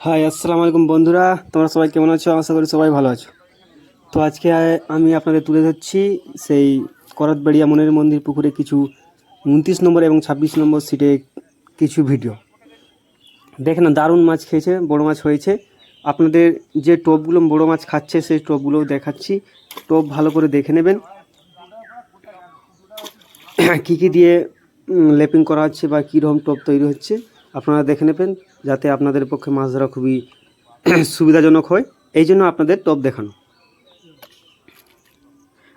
High আসসালামু আলাইকুম বন্ধুরা, তোমরা সবাই কেমন আছো? আশা করি সবাই ভালো আছো। তো আজকে আমি আপনাদের তুলে ধরছি সেই করতবাড়িয়া মনের মন্দির পুকুরে কিছু 29 নম্বর এবং 26 নম্বর সিটে কিছু ভিডিও দেখে না। দারুণ মাছ খেয়েছে, বড় মাছ হয়েছে। আপনাদের যে টোপগুলো বড় মাছ খাচ্ছে সেই টোপগুলোও দেখাচ্ছি। টোপ ভালো করে দেখে নেবেন কী কী দিয়ে লেপিং করা হচ্ছে বা কীরকম টোপ তৈরি হচ্ছে আপনারা দেখে নেবেন, যাতে আপনাদের পক্ষে মাছ ধরা খুবই সুবিধাজনক হয়। এই জন্য আপনাদের টপ দেখানো।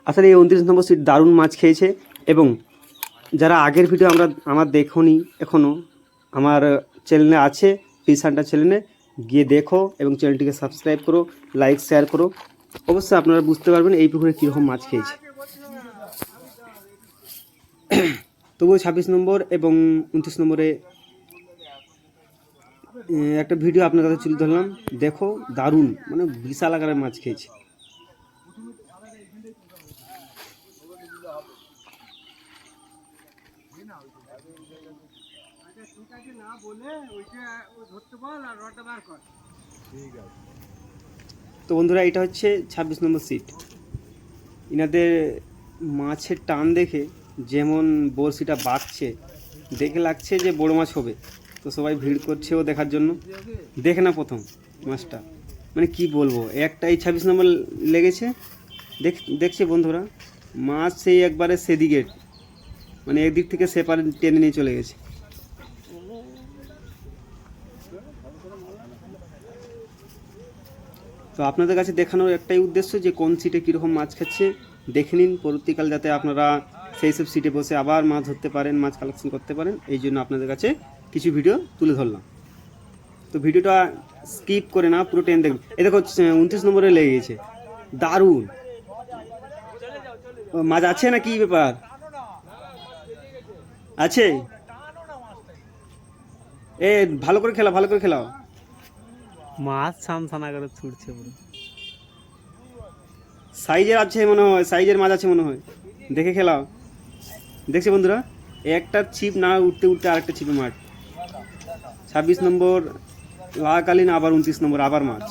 আসলে এই 29 নম্বর সিট দারুণ মাছ খেয়েছে। এবং যারা আগের ভিডিও আমার দেখোনি এখনও, আমার চ্যানেলে আছে, ফিশ হান্টার চ্যানেলে গিয়ে দেখো এবং চ্যানেলটিকে সাবস্ক্রাইব করো, লাইক শেয়ার করো। অবশ্যই আপনারা বুঝতে পারবেন এই পুকুরে কীরকম মাছ খেয়েছে। তবুও 26 নম্বর এবং 29 নম্বরে একটা ভিডিও আপনার কাছে তুলে ধরলাম। দেখো, দারুণ, মানে বিশাল আকারের মাছ খেয়েছে। তো বন্ধুরা, এটা হচ্ছে 26 নম্বর সিট। ইনাদের মাছের টান দেখে যেমন বড়শিটা বাঁকছে, দেখে লাগছে যে বড় মাছ হবে। তো সবাই ভিড় করছেও দেখার জন্য। দেখে না প্রথম মাছটা, মানে কি বলবো, একটাই 26 নম্বর লেগেছে। দেখছে বন্ধুরা, মাছ সেই একবারে সেদিকে, মানে একদিক থেকে সেপারে টেনে নিয়ে চলে গেছে। তো আপনাদের কাছে দেখানোর একটাই উদ্দেশ্য যে কোন সিটে কীরকম মাছ খাচ্ছে দেখে নিন, পরবর্তীকাল যাতে আপনারা সেই সব সিটে বসে আবার মাছ ধরতে পারেন, মাছ কালেকশন করতে পারেন। এই জন্য আপনাদের কাছে কিছু ভিডিও তুলে ধরলাম। তো ভিডিওটা স্কিপ করে না, পুরো টেন দেখুন। এই দেখো 29 নম্বরে লেগে গেছে, দারুণ মাছ আছে না, কি ব্যাপার আছে? এ ভালো করে খেলাও, ভালো করে খেলাও। মাছ সামসানা করে ছুটছে পুরো। সাইজের আছে মনে হয়, সাইজের মাছ আছে মনে হয়, দেখে খেলাও। দেখছি বন্ধুরা, একটা ছিপ না উঠতে উঠতে আরেকটা ছিপে মাছ। 26 নম্বর লাগাকালীন, আবার 29 নম্বর আবার মাছ।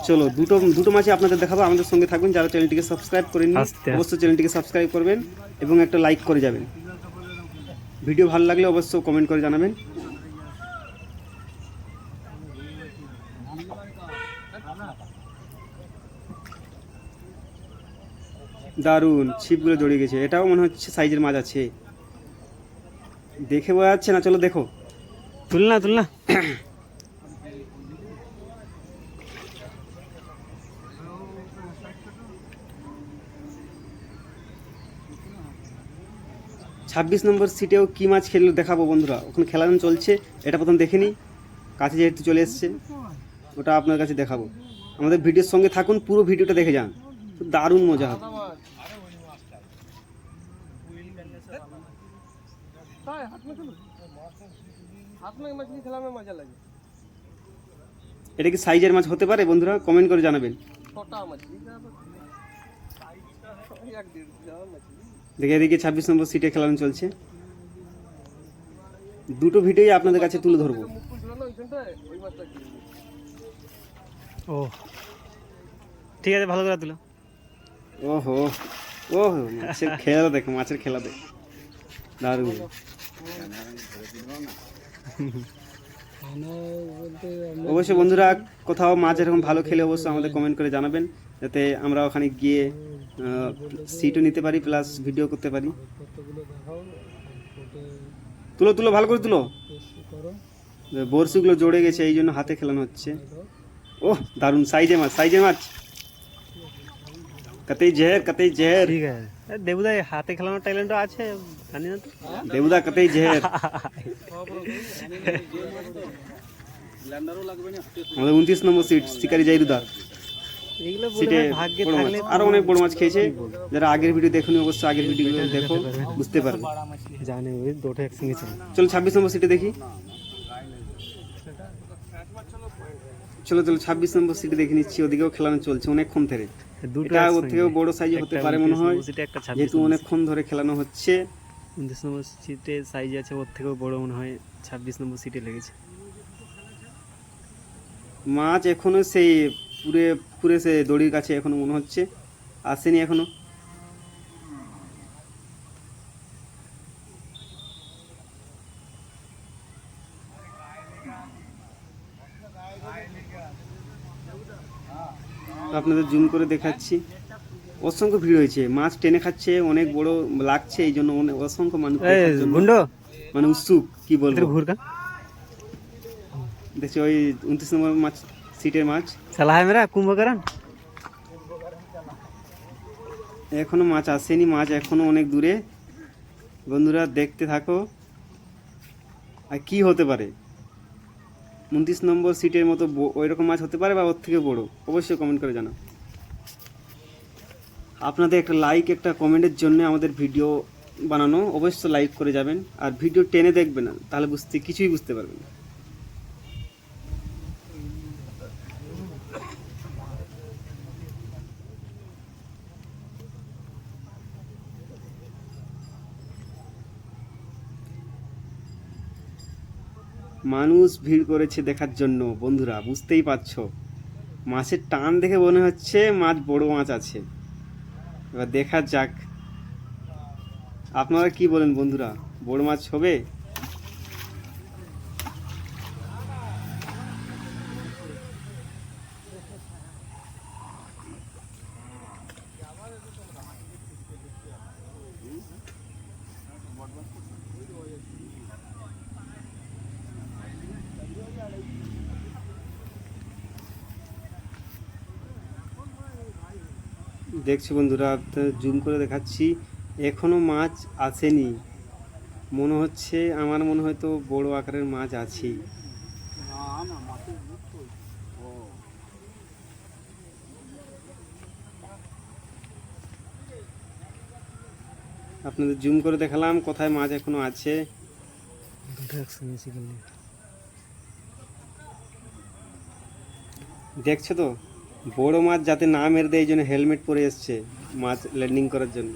চলো, দুটো মাছই আপনাদের দেখাবো। আমাদের সঙ্গে থাকবেন। যারা চ্যানেলটিকে সাবস্ক্রাইব করেননি অবশ্যই চ্যানেলটিকে সাবস্ক্রাইব করবেন এবং একটা লাইক করে যাবেন। ভিডিও ভালো লাগলে অবশ্যই কমেন্ট করে জানাবেন। দারুণ, ছিপগুলো জড়িয়ে গেছে। এটাও মনে হচ্ছে সাইজের মাছ আছে, দেখে বোঝা যাচ্ছে না। চলো দেখো, তুলনা 26 নম্বর সিটেও কী মাছ খেললো দেখাবো বন্ধুরা। ওখানে খেলানো চলছে, এটা প্রথম দেখে নিই। কাছে যেহেতু চলে এসছে, ওটা আপনার কাছে দেখাবো। আমাদের ভিডিওর সঙ্গে থাকুন, পুরো ভিডিওটা দেখে যান, দারুণ মজা হবে। এটা কি সাইজের মাছ হতে পারে বন্ধুরা? কমেন্ট করে জানাবেন। দেখে এদিকে 26 নম্বর সিটে খেলানো চলছে। দুটো ভিডিওই আপনাদের কাছে তুলে ধরবো। ও ঠিক আছে, ভালো করে তুলো। ওহো ওহো, মাছের খেলা দেখো, মাছের খেলা দেখো, দারুণ। অবশ্যই বন্ধুরা, কোথাও মাছ এরকম ভালো খেলে অবশ্যই আমাদের কমেন্ট করে জানাবেন, যাতে আমরা ওখানে গিয়ে সিটও নিতে পারি প্লাস ভিডিও করতে পারি। তুলো তুলো, ভালো করে তুলো। বড়শিগুলো জড়ে গেছে, এই জন্য হাতে খেলানো হচ্ছে। ওহ, দারুণ সাইজে মাছ, সাইজে মাছ। কতই জেহের, কতই জেহের। ঠিক আছে, দেবুদা হাতে খেলানোর ট্যালেন্ট আছে, জানি না তো। দেবুদা কতই জেহের। আমাদের 29 নম্বর সিট শিকারি জাইরুদা এগুলো সিটে ভাগ্যে বড় মাছ, থাকলে আরো অনেক বড় মাছ খেয়েছে। যারা আগের ভিডিও দেখুন অবশ্যই আগের ভিডিওগুলো দেখো, বুঝতে পারবে। জানে ওই দুটো একসঙ্গে চলে। চলো 26 নম্বর সিটে দেখি। চলো চলো 26 নম্বর সিটে দেখে নিচ্ছি। ওদিকেও খেলানো চলছে অনেকক্ষণ ধরে। এটা ওর থেকেও বড় সাইজে হতে পারে মনে হয়, যেহেতু অনেকক্ষণ ধরে খেলানো হচ্ছে। 29 নম্বর সিটে সাইজ আছে, ওর থেকেও বড় মনে হয় 26 নম্বর সিটে লেগেছে। মাছ এখনো সেই পুরে সে দড়ির কাছে এখনো মনে হচ্ছে, আসেনি এখনো। আপনাদের জুম করে দেখাচ্ছি, অসংখ্য ভিড় হয়েছে, মাছ টেনে খাচ্ছে, অনেক বড় লাগছে, এই জন্য অসংখ্য মানুষ দেখার জন্য গুন্ডো মানে উৎসুক, কি বলবো। इधर घूर का দেখছি ওই 29 নম্বর মাছ সিটের মাছ, सलाह है मेरा कुंभकर्ण। এখনো মাছ আসেনি, মাছ এখনো অনেক দূরে। বন্ধুরা দেখতে থাকো, আর কি হতে পারে 29 নম্বর সিটের মতো ওই রকম মাছ হতে পারে বা ওর থেকে বড়, অবশ্যই কমেন্ট করে জানাও। আপনাদের একটা লাইক একটা কমেন্টের জন্য আমাদের ভিডিও বানানো, অবশ্যই লাইক করে যাবেন, আর ভিডিও টেনে দেখবেন না, তাহলে কিছুই বুঝতে পারবেন না। মানুষ ভিড় করেছে দেখার জন্য বন্ধুরা, বুঝতেই পারছো, মাছের টান দেখে মনে হচ্ছে মাছ, বড় মাছ আছে। এবার দেখা যাক, আপনারা কি বলেন বন্ধুরা, বড় মাছ হবে? দেখছি বন্ধুরা, জুম করে দেখাচ্ছি, এখনো মাছ আসেনি, মনে হচ্ছে, আমার মনে হয় তো বড় আকারের মাছ আছেই। আপনাদের জুম করে দেখালাম কোথায় মাছ এখনো আছে। দেখছো তো, বড় মাছ যাতে না মেরে দেয় এই জন্য হেলমেট পরে এসছে মাছ ল্যান্ডিং করার জন্য।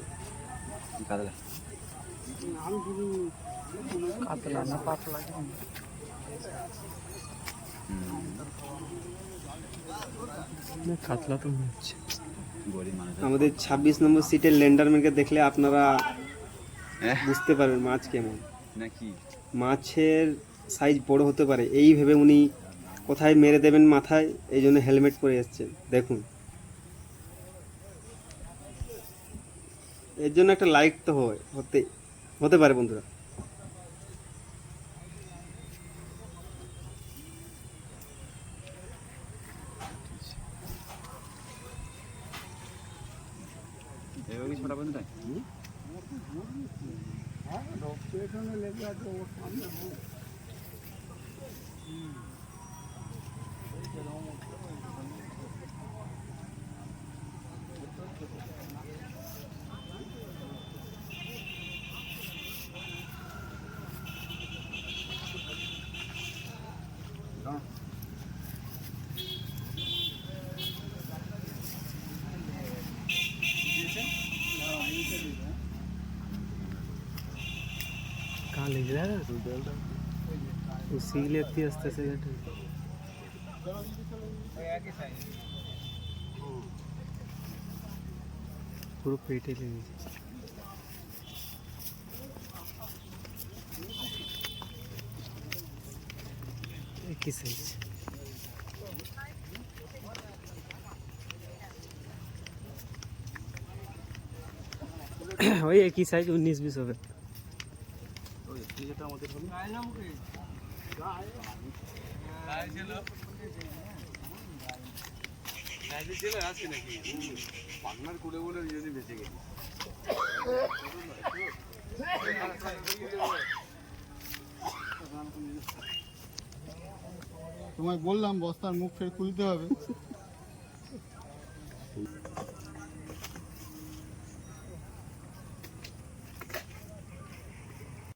কাতলা তো মনে হচ্ছে। আমাদের 26 নম্বর সিটের ল্যান্ডারম্যানকে দেখলে আপনারা বুঝতে পারবেন মাছ কেমন, মাছের সাইজ বড় হতে পারে, এই ভেবে উনি কোথায় মেরে দেবেন মাথায়, এই জন্য হেলমেট পরে এসছেন। দেখুন, এর জন্য একটা লাইক তো হতে পারে বন্ধুরা। कहाँ ले जा रहा है उसी के लिए इतनी आस्ते से पूरा पेटे ले एक ही साइज वही एक ही साइज 19-20 হবে। তোমায় বললাম বস্তার মুখ ফের খুলতে হবে।